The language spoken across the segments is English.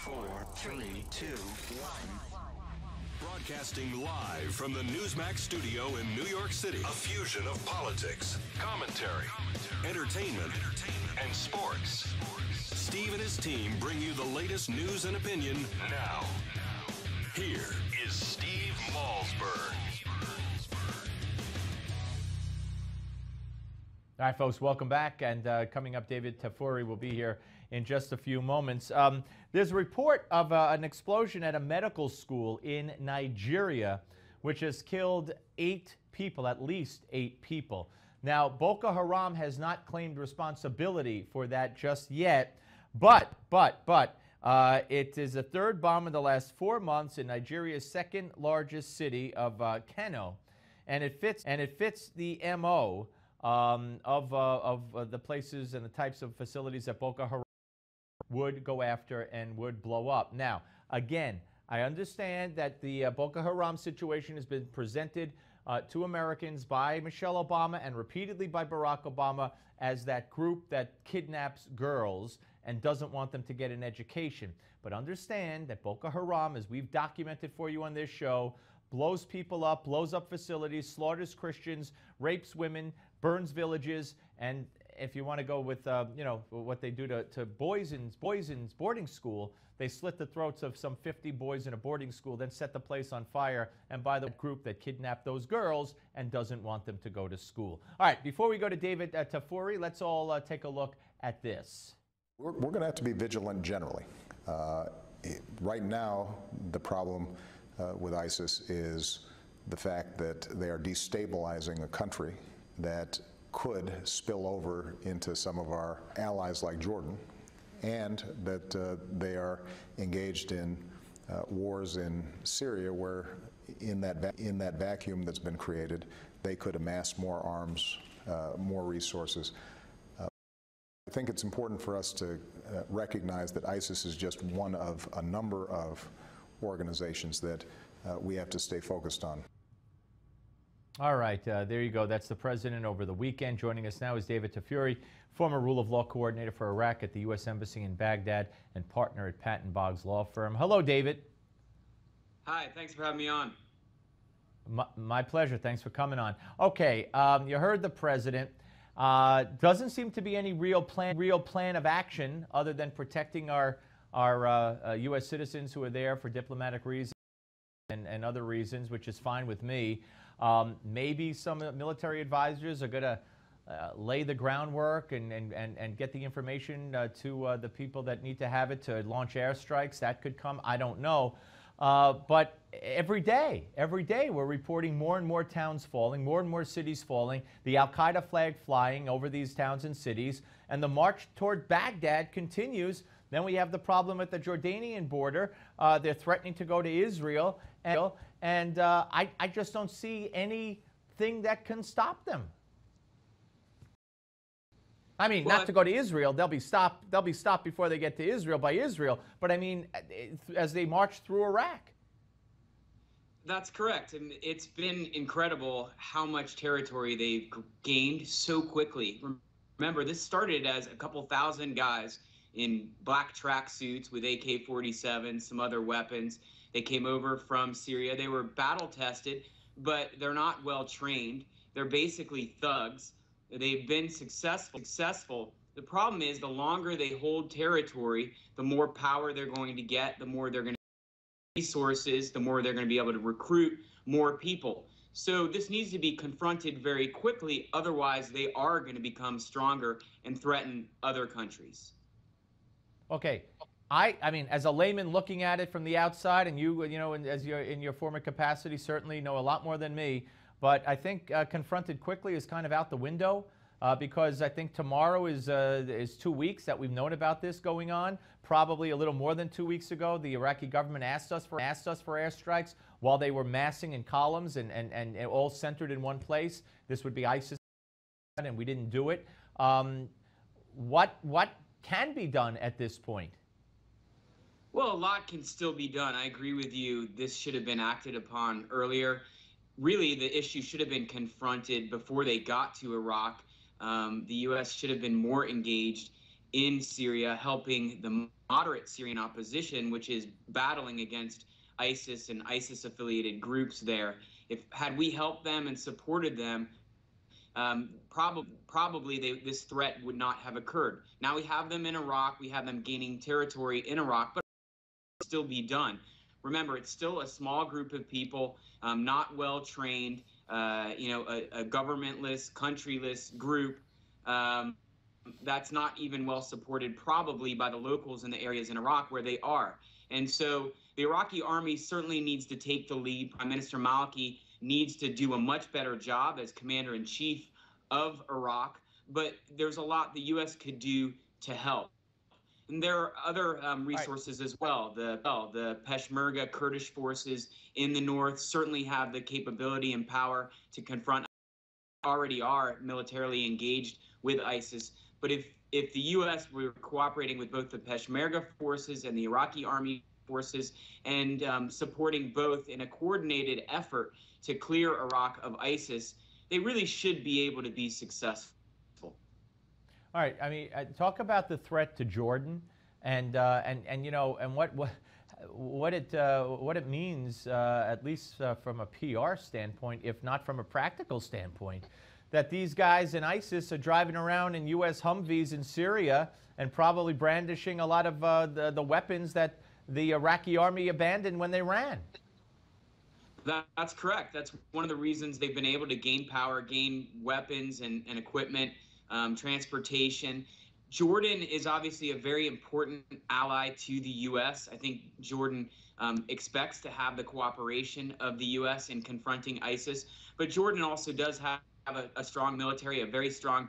4, 3, 2, 1. Broadcasting live from the Newsmax studio in New York City. A fusion of politics, commentary, entertainment, and sports. Steve and his team bring you the latest news and opinion now. Here is Steve Malzberg. All right, folks, welcome back. And coming up, David Tarfuri will be here in just a few moments. There's a report of an explosion at a medical school in Nigeria, which has killed 8 people, at least 8 people. Now, Boko Haram has not claimed responsibility for that just yet, but it is the 3rd bomb in the last 4 months in Nigeria's 2nd largest city of Kano, and it fits the MO of the places and the types of facilities that Boko Haram would go after and would blow up. Now, again, I understand that the Boko Haram situation has been presented to Americans by Michelle Obama and repeatedly by Barack Obama as that group that kidnaps girls and doesn't want them to get an education. But understand that Boko Haram, as we've documented for you on this show, blows people up, blows up facilities, slaughters Christians, rapes women, burns villages, and if you want to go with, what they do to boys in boarding school, they slit the throats of some 50 boys in a boarding school, then set the place on fire, and by the group that kidnapped those girls and doesn't want them to go to school. All right, before we go to David Tarfuri, let's all take a look at this. We're going to have to be vigilant generally. Right now, the problem with ISIS is the fact that they are destabilizing a country that could spill over into some of our allies like Jordan, and that they are engaged in wars in Syria where in that vacuum that's been created, they could amass more arms, more resources. I think it's important for us to recognize that ISIS is just one of a number of organizations that we have to stay focused on. All right, there you go. That's the president over the weekend. Joining us now is David Tarfuri, former rule of law coordinator for Iraq at the U.S. Embassy in Baghdad and partner at Patton Boggs Law Firm. Hello, David. Hi, thanks for having me on. My pleasure. Thanks for coming on. Okay, you heard the president. Doesn't seem to be any real plan of action other than protecting our U.S. citizens who are there for diplomatic reasons and other reasons, which is fine with me. Maybe some military advisors are going to lay the groundwork and get the information to the people that need to have it to launch airstrikes. That could come. I don't know. But every day we're reporting more and more towns falling, more and more cities falling, the al-Qaeda flag flying over these towns and cities, and the march toward Baghdad continues. Then we have the problem at the Jordanian border. They're threatening to go to Israel, and I just don't see anything that can stop them. I mean, not to go to Israel. They'll be stopped before they get to Israel by Israel. But I mean, as they march through Iraq. That's correct. And it's been incredible how much territory they've gained so quickly. Remember, this started as a couple thousand guys in black tracksuits with AK-47s, some other weapons. They came over from Syria. They were battle tested, but they're not well trained. They're basically thugs. They've been successful. The problem is the longer they hold territory, the more power they're going to get, the more they're going to get resources, the more they're going to be able to recruit more people. So this needs to be confronted very quickly. Otherwise, they are going to become stronger and threaten other countries. Okay. I mean, as a layman looking at it from the outside, and you know, as you're in your former capacity, certainly know a lot more than me. But I think confronted quickly is kind of out the window because I think tomorrow is 2 weeks that we've known about this going on. Probably a little more than 2 weeks ago, the Iraqi government asked us for airstrikes while they were massing in columns and all centered in one place. This would be ISIS, and we didn't do it. What can be done at this point? Well, a lot can still be done. I agree with you. This should have been acted upon earlier. Really, the issue should have been confronted before they got to Iraq. The U.S. should have been more engaged in Syria, helping the moderate Syrian opposition, which is battling against ISIS and ISIS-affiliated groups there. Had we helped them and supported them, probably this threat would not have occurred. Now we have them in Iraq. We have them gaining territory in Iraq, but it will still be done. Remember, it's still a small group of people, not well trained, a governmentless, countryless group. That's not even well supported probably by the locals in the areas in Iraq where they are. And so the Iraqi army certainly needs to take the lead. Prime Minister Maliki needs to do a much better job as commander-in-chief of Iraq, but there's a lot the U.S. could do to help. And there are other resources as well. The Peshmerga Kurdish forces in the north certainly have the capability and power to confront, already are militarily engaged with ISIS. But if the U.S. were cooperating with both the Peshmerga forces and the Iraqi army forces and supporting both in a coordinated effort to clear Iraq of ISIS, they really should be able to be successful. All right. I mean, talk about the threat to Jordan, and what it means, at least from a PR standpoint, if not from a practical standpoint, that these guys in ISIS are driving around in U.S. Humvees in Syria and probably brandishing a lot of the weapons that the Iraqi army abandoned when they ran. That's correct. That's one of the reasons they've been able to gain power, gain weapons and equipment, transportation. Jordan is obviously a very important ally to the U.S. I think Jordan expects to have the cooperation of the U.S. in confronting ISIS, but Jordan also does have a strong military, a very strong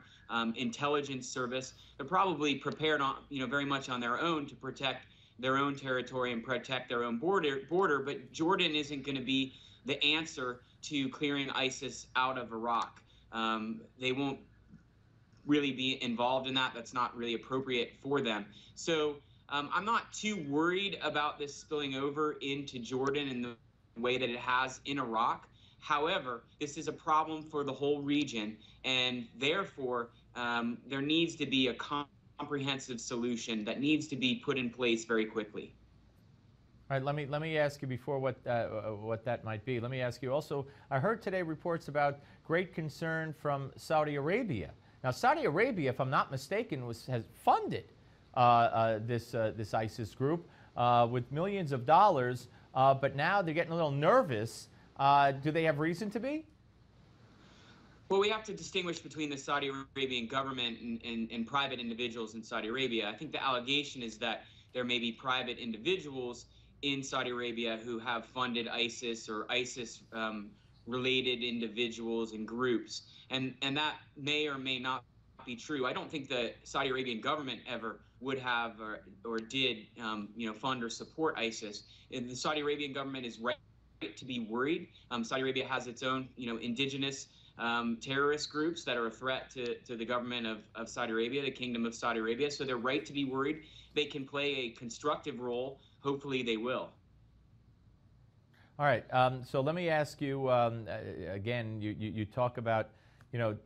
intelligence service. They're probably prepared on, very much on their own to protect their own territory and protect their own border. But Jordan isn't going to be the answer to clearing ISIS out of Iraq. They won't really be involved in that. That's not really appropriate for them. So I'm not too worried about this spilling over into Jordan in the way that it has in Iraq. However, this is a problem for the whole region, and therefore there needs to be a comprehensive solution that needs to be put in place very quickly. All right, let me ask you before what that might be. Let me ask you also, I heard today reports about great concern from Saudi Arabia. Now, Saudi Arabia, if I'm not mistaken, has funded this ISIS group with millions of dollars, but now they're getting a little nervous. Do they have reason to be? Well, we have to distinguish between the Saudi Arabian government and private individuals in Saudi Arabia. I think the allegation is that there may be private individuals in Saudi Arabia who have funded ISIS or ISIS-related individuals and groups, and that may or may not be true. I don't think the Saudi Arabian government ever would have or did, fund or support ISIS. And the Saudi Arabian government is right to be worried. Saudi Arabia has its own, indigenous terrorist groups that are a threat to the government of Saudi Arabia, the Kingdom of Saudi Arabia. So they're right to be worried. They can play a constructive role. Hopefully they will. All right. So let me ask you again. You talk about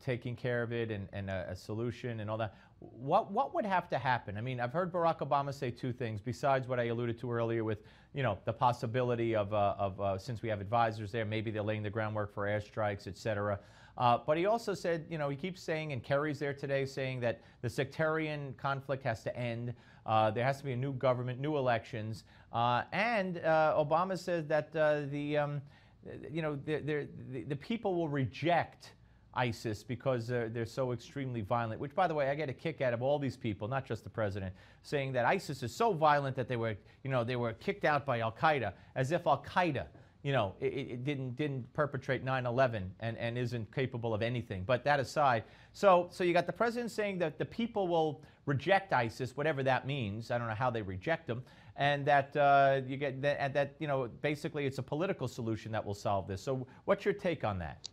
taking care of it and a solution and all that. What would have to happen? I mean, I've heard Barack Obama say two things besides what I alluded to earlier with the possibility of since we have advisors there, maybe they're laying the groundwork for airstrikes, et cetera. But he also said, he keeps saying, and Kerry's there today saying that the sectarian conflict has to end. There has to be a new government, new elections, and Obama says that the people will reject ISIS because they're so extremely violent. Which, by the way, I get a kick out of all these people, not just the president, saying that ISIS is so violent that they were kicked out by Al Qaeda, as if Al Qaeda it didn't perpetrate 9/11 and isn't capable of anything. But that aside, so you got the president saying that the people will reject ISIS, whatever that means. I don't know how they reject them, and that basically it's a political solution that will solve this. So what's your take on that?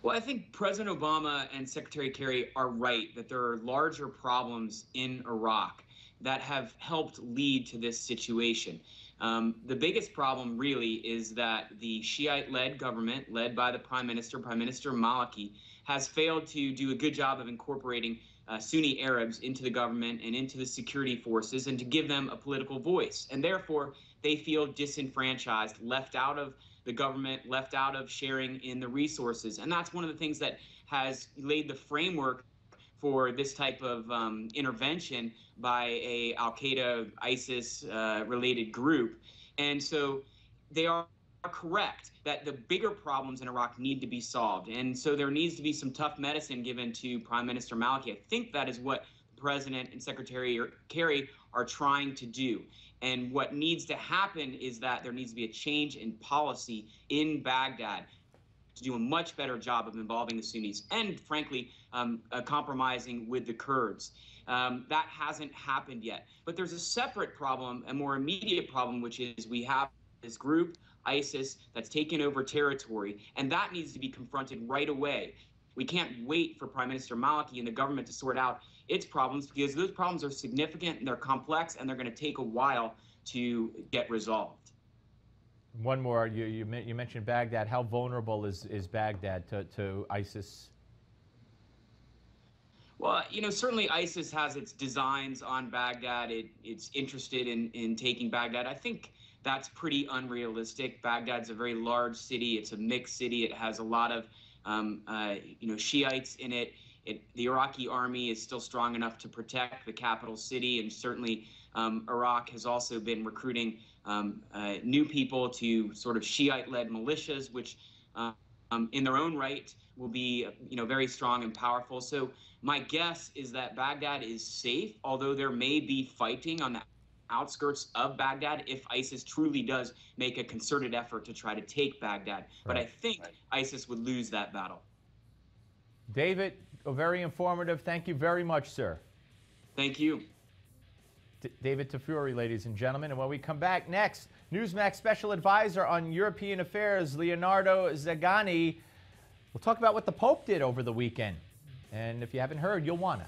Well, I think President Obama and Secretary Kerry are right that there are larger problems in Iraq that have helped lead to this situation. The biggest problem really is that the Shiite-led government, led by the Prime Minister Maliki, has failed to do a good job of incorporating Sunni Arabs into the government and into the security forces and to give them a political voice. And therefore, they feel disenfranchised, left out of the government, left out of sharing in the resources. And that's one of the things that has laid the framework for this type of intervention by a Al-Qaeda, ISIS related group. And so they are correct that the bigger problems in Iraq need to be solved. And so there needs to be some tough medicine given to Prime Minister Maliki. I think that is what the President and Secretary Kerry are trying to do. And what needs to happen is that there needs to be a change in policy in Baghdad to do a much better job of involving the Sunnis and, frankly, compromising with the Kurds. That hasn't happened yet. But there's a separate problem, a more immediate problem, which is we have this group, ISIS, that's taken over territory, and that needs to be confronted right away. We can't wait for Prime Minister Maliki and the government to sort out its problems, because those problems are significant and they're complex and they're going to take a while to get resolved. One more, you mentioned Baghdad. How vulnerable is Baghdad to ISIS? Well, certainly ISIS has its designs on Baghdad. It's interested in taking Baghdad. I think that's pretty unrealistic. Baghdad's a very large city. It's a mixed city. It has a lot of, Shiites in it. The Iraqi army is still strong enough to protect the capital city, and certainly Iraq has also been recruiting new people to sort of Shiite-led militias, which in their own right will be, very strong and powerful. So my guess is that Baghdad is safe, although there may be fighting on the outskirts of Baghdad if ISIS truly does make a concerted effort to try to take Baghdad. But I think ISIS would lose that battle. David, very informative. Thank you very much, sir. Thank you. David Tarfuri, ladies and gentlemen. And when we come back next, Newsmax Special Advisor on European Affairs, Leonardo Zagani, will talk about what the Pope did over the weekend. And if you haven't heard, you'll want to.